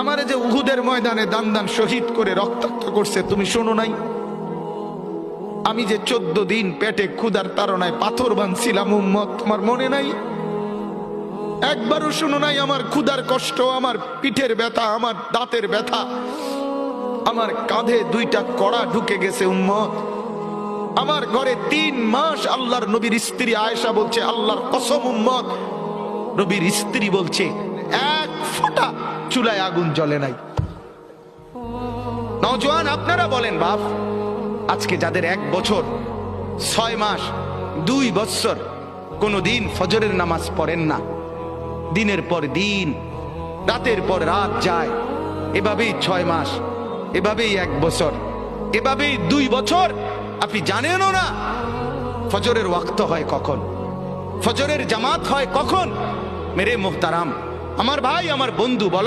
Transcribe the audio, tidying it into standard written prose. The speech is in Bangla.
আমারে যে উহুদের ময়দানে দান দান শহীদ করে রক্তাক্ত করছে, তুমি শোনো নাই? আমি যে 14 দিন পেটে ক্ষুধার তাড়নায় পাথর বাঁধছিলাম উম্মত, তোমার মনে নাই? একবারও শোনো নাই আমার ক্ষুধার কষ্ট, আমার পিঠের ব্যথা, আমার দাঁতের ব্যথা, আমার কাঁধে 2টা কড়া ঢুকে গেছে উম্মত। আমার ঘরে 3 মাস আল্লাহর নবীর স্ত্রী আয়েশা বলছে, আল্লাহর কসম উম্মত, নবীর স্ত্রী বলছে এক ফোঁটা চুলায় আগুন জ্বলে নাই। নওজোয়ান আপনারা বলেন বাপ, আজকে যাদের 1 বছর 6 মাস 2 বছর কোনদিন ফজরের নামাজ পড়েন না, দিনের পর দিন রাতের পর রাত যায়, এভাবেই 6 মাস, এভাবেই 1 বছর, এভাবেই 2 বছর, আপনি জানেনও না ফজরের ওয়াক্ত হয় কখন, ফজরের জামাত হয় কখন। মেরে মুহতারাম, আমার ভাই, আমার বন্ধু, বল